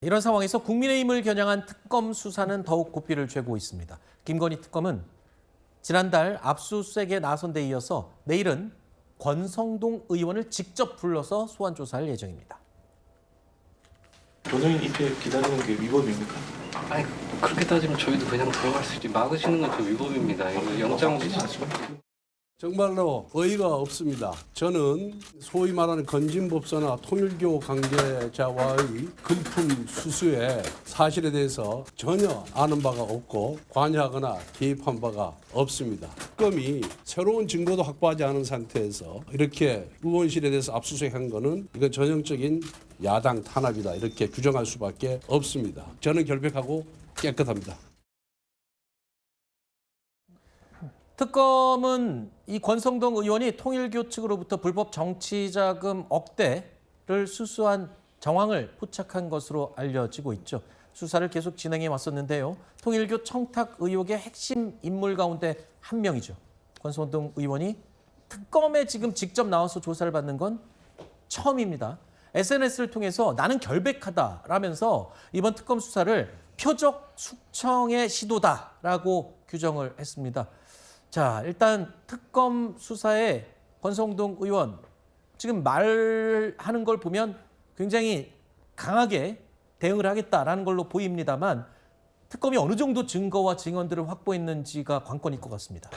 이런 상황에서 국민의힘을 겨냥한 특검 수사는 더욱 고삐를 죄고 있습니다. 김건희 특검은 지난달 압수수색에 나선 데 이어서 내일은 권성동 의원을 직접 불러서 소환 조사할 예정입니다. 변호인 입회 기다리는 게 위법입니까? 아니 그렇게 따지면 저희도 그냥 들어갈 수 있지. 막으시는 건 저 위법입니다. 이거 영장 정말로 어이가 없습니다. 저는 소위 말하는 건진법사나 통일교 관계자와의 금품 수수의 사실에 대해서 전혀 아는 바가 없고 관여하거나 개입한 바가 없습니다. 특검이 새로운 증거도 확보하지 않은 상태에서 이렇게 의원실에 대해서 압수수색한 거는 이건 전형적인 야당 탄압이다. 이렇게 규정할 수밖에 없습니다. 저는 결백하고 깨끗합니다. 특검은 이 권성동 의원이 통일교 측으로부터 불법 정치자금 억대를 수수한 정황을 포착한 것으로 알려지고 있죠. 수사를 계속 진행해 왔었는데요. 통일교 청탁 의혹의 핵심 인물 가운데 한 명이죠. 권성동 의원이 특검에 지금 직접 나와서 조사를 받는 건 처음입니다. SNS를 통해서 나는 결백하다라면서 이번 특검 수사를 표적 숙청의 시도다라고 규정을 했습니다. 자, 일단 특검 수사에 권성동 의원 지금 말하는 걸 보면 굉장히 강하게 대응을 하겠다라는 걸로 보입니다만 특검이 어느 정도 증거와 증언들을 확보했는지가 관건일 것 같습니다.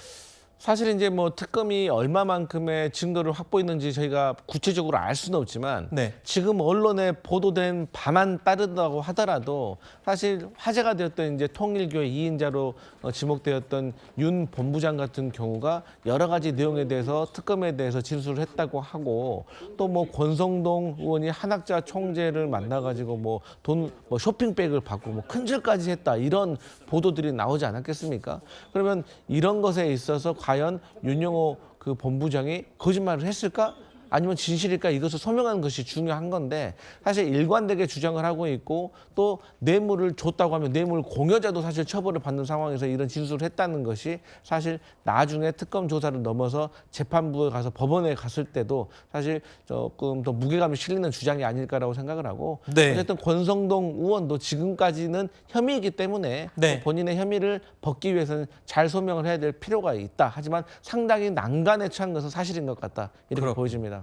사실 이제 뭐 특검이 얼마만큼의 증거를 확보했는지 저희가 구체적으로 알 수는 없지만 지금 언론에 보도된 바만 따른다고 하더라도 사실 화제가 되었던 이제 통일교의 2인자로 지목되었던 윤 본부장 같은 경우가 여러 가지 내용에 대해서 특검에 대해서 진술을 했다고 하고 또 뭐 권성동 의원이 한학자 총재를 만나가지고 뭐 돈 쇼핑백을 받고 뭐 큰절까지 했다 이런 보도들이 나오지 않았겠습니까? 그러면 이런 것에 있어서 과연 윤영호 그 본부장이 거짓말을 했을까? 아니면 진실일까? 이것을 소명하는 것이 중요한 건데 사실 일관되게 주장을 하고 있고 또 뇌물을 줬다고 하면 뇌물 공여자도 사실 처벌을 받는 상황에서 이런 진술을 했다는 것이 사실 나중에 특검 조사를 넘어서 재판부에 가서 법원에 갔을 때도 사실 조금 더 무게감이 실리는 주장이 아닐까라고 생각을 하고 어쨌든 권성동 의원도 지금까지는 혐의이기 때문에 본인의 혐의를 벗기 위해서는 잘 소명을 해야 될 필요가 있다. 하지만 상당히 난간에 처한 것은 사실인 것 같다. 이렇게 보여집니다.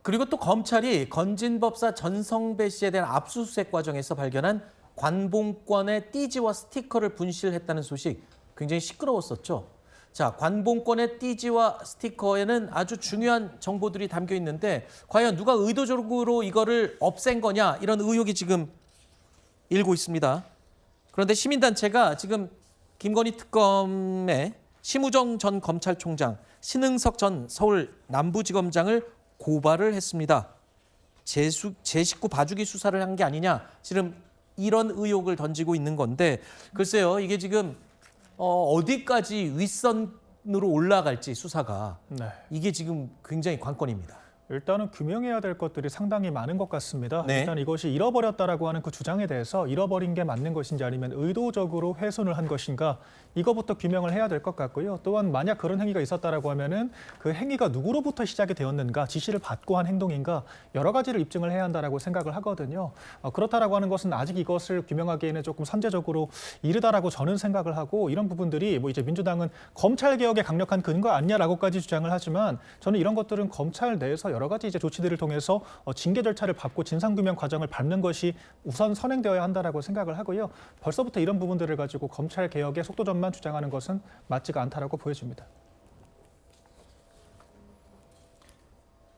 그리고 또 검찰이 건진법사 전성배 씨에 대한 압수수색 과정에서 발견한 관봉권의 띠지와 스티커를 분실했다는 소식 굉장히 시끄러웠었죠. 자, 관봉권의 띠지와 스티커에는 아주 중요한 정보들이 담겨 있는데 과연 누가 의도적으로 이거를 없앤 거냐 이런 의혹이 지금 일고 있습니다. 그런데 시민단체가 지금 김건희 특검에 심우정 전 검찰총장, 신흥석 전 서울 남부지검장을 고발을 했습니다. 제 식구 봐주기 수사를 한 게 아니냐 지금 이런 의혹을 던지고 있는 건데 글쎄요 이게 지금 어디까지 윗선으로 올라갈지 수사가 이게 지금 굉장히 관건입니다. 일단은 규명해야 될 것들이 상당히 많은 것 같습니다. 일단 이것이 잃어버렸다라고 하는 그 주장에 대해서 잃어버린 게 맞는 것인지 아니면 의도적으로 훼손을 한 것인가 이거부터 규명을 해야 될 것 같고요. 또한 만약 그런 행위가 있었다라고 하면은 그 행위가 누구로부터 시작이 되었는가, 지시를 받고 한 행동인가 여러 가지를 입증을 해야 한다라고 생각을 하거든요. 그렇다라고 하는 것은 아직 이것을 규명하기에는 조금 선제적으로 이르다라고 저는 생각을 하고 이런 부분들이 뭐 이제 민주당은 검찰 개혁에 강력한 근거 아니냐라고까지 주장을 하지만 저는 이런 것들은 검찰 내에서 여러 가지 이제 조치들을 통해서 징계 절차를 밟고 진상규명 과정을 밟는 것이 우선 선행되어야 한다라고 생각을 하고요. 벌써부터 이런 부분들을 가지고 검찰 개혁의 속도전만 주장하는 것은 맞지가 않다라고 보여집니다.